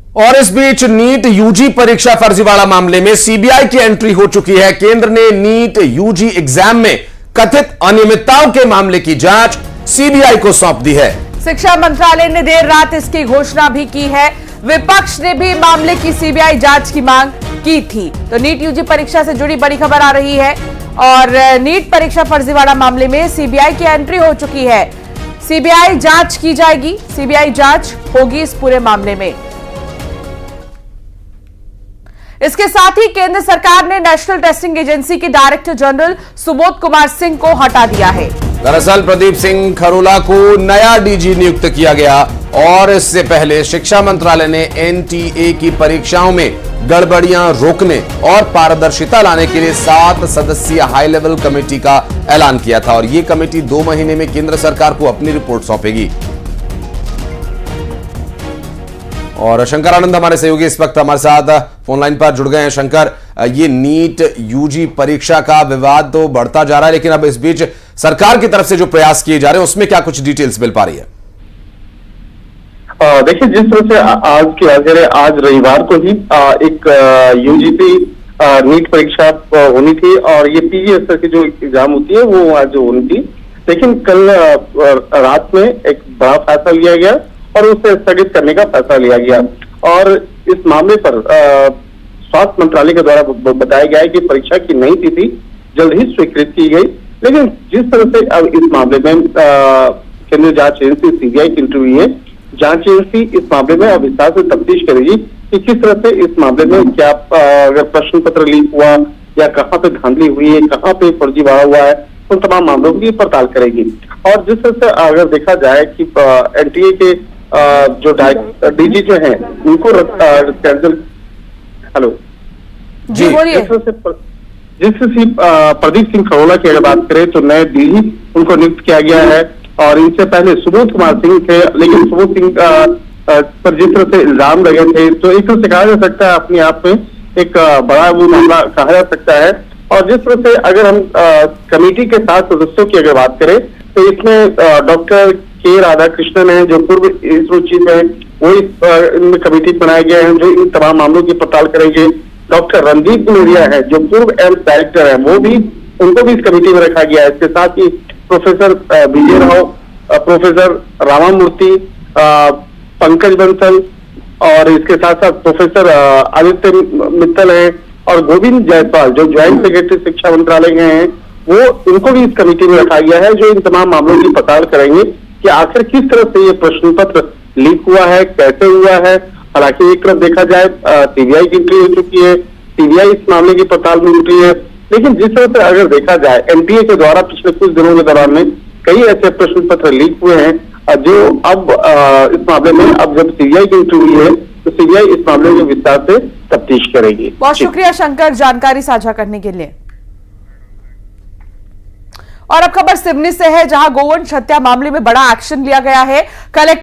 और इस बीच NEET UG परीक्षा फर्जीवाड़ा मामले में सीबीआई की एंट्री हो चुकी है। केंद्र ने नीट यूजी एग्जाम में कथित अनियमितताओं के मामले की जांच सीबीआई को सौंप दी है। शिक्षा मंत्रालय ने देर रात इसकी घोषणा भी की है। विपक्ष ने भी मामले की सीबीआई जांच की मांग की थी। तो नीट यूजी परीक्षा से जुड़ी बड़ी खबर आ रही है और नीट परीक्षा फर्जीवाड़ा मामले में सीबीआई की एंट्री हो चुकी है। सीबीआई जांच की जाएगी, सीबीआई जांच होगी इस पूरे मामले में। इसके साथ ही केंद्र सरकार ने नेशनल टेस्टिंग एजेंसी के डायरेक्टर जनरल सुबोध कुमार सिंह को हटा दिया है। दरअसल प्रदीप सिंह खरोला को नया डीजी नियुक्त किया गया और इससे पहले शिक्षा मंत्रालय ने एनटीए की परीक्षाओं में गड़बड़ियां रोकने और पारदर्शिता लाने के लिए 7 सदस्यीय हाई लेवल कमेटी का ऐलान किया था और यह कमेटी 2 महीने में केंद्र सरकार को अपनी रिपोर्ट सौंपेगी। और शंकर आनंद हमारे सहयोगी इस वक्त हमारे साथ फोन लाइन पर जुड़ गए हैं। शंकर, ये नीट यूजी परीक्षा का विवाद तो बढ़ता जा रहा है, लेकिन अब इस बीच सरकार की तरफ से जो प्रयास किए जा रहे हैं उसमें क्या कुछ डिटेल्स मिल पा रही है? देखिए, जिस तरह से आज की बात करें, आज रविवार को ही एक यूजीसी नीट परीक्षा होनी थी और ये पीजी स्तर की जो एग्जाम होती है वो आज होनी थी, लेकिन कल रात में एक बड़ा फैसला लिया गया और उसे स्थगित करने का फैसला लिया गया। और इस मामले पर स्वास्थ्य मंत्रालय के द्वारा बताया गया है कि परीक्षा की नई तिथि जल्द ही स्वीकृत की गई। लेकिन जिस तरह से अब इस मामले में केंद्रीय जांच एजेंसी सीबीआई की एंट्री हुई है, जांच एजेंसी इस मामले में अब विस्तार से तफ्तीश करेगी कि किस तरह से इस मामले में क्या अगर प्रश्न पत्र लीक हुआ या कहाँ पे धांधली हुई है, कहाँ पे फर्जीवाड़ा हुआ है, उन तमाम मामलों की पड़ताल करेगी। और जिस तरह से अगर देखा जाए कि एनटीए के जो डीजी जो है उनको कैंसिल हेलो जी बोलिए। जिस प्रदीप सिंह खरोला की अगर बात करें तो नए डीजी उनको नियुक्त किया गया है और इनसे पहले सुबोध कुमार सिंह थे, लेकिन सुबोध सिंह पर जिस तरह से इल्जाम लगे थे तो एक तरह से कहा जा सकता है अपने आप में एक बड़ा वो मामला कहा जा सकता है। और जिस तरह से अगर हम कमेटी के 7 सदस्यों की अगर बात करें तो इसमें डॉक्टर के राधाकृष्णन है जो पूर्व इसरो चीफ है, वो इनमें कमेटी बनाए गए हैं जो इन तमाम मामलों की पड़ताल करेंगे। डॉक्टर रणदीप गुलेरिया है जो पूर्व एम्स डायरेक्टर है, वो भी उनको भी इस कमेटी में रखा गया है। इसके साथ ही प्रोफेसर विजय राव, प्रोफेसर रामामूर्ति, पंकज बंसल और इसके साथ साथ प्रोफेसर आदित्य मित्तल है और गोविंद जायसवाल जो ज्वाइंट सेक्रेटरी शिक्षा मंत्रालय के हैं, वो इनको भी इस कमेटी में रखा गया है जो इन तमाम मामलों की पड़ताल करेंगे कि आखिर किस तरह से ये प्रश्न पत्र लीक हुआ है, कैसे हुआ है। हालांकि एक तरफ देखा जाए सीबीआई की एंट्री हो चुकी है, सीबीआई इस मामले की पड़ताल में जुटी है, लेकिन जिस तरह से अगर देखा जाए एनटीए के द्वारा पिछले कुछ दिनों के दौरान में कई ऐसे प्रश्न पत्र लीक हुए हैं जो अब इस मामले में अब जब सीबीआई की एंट्री हुई है तो सीबीआई इस मामले में विस्तार से तफ्तीश करेगी। बहुत शुक्रिया शंकर जानकारी साझा करने के लिए। और अब खबर सिवनी से है जहां गोवंश हत्या मामले में बड़ा एक्शन लिया गया है। कलेक्टर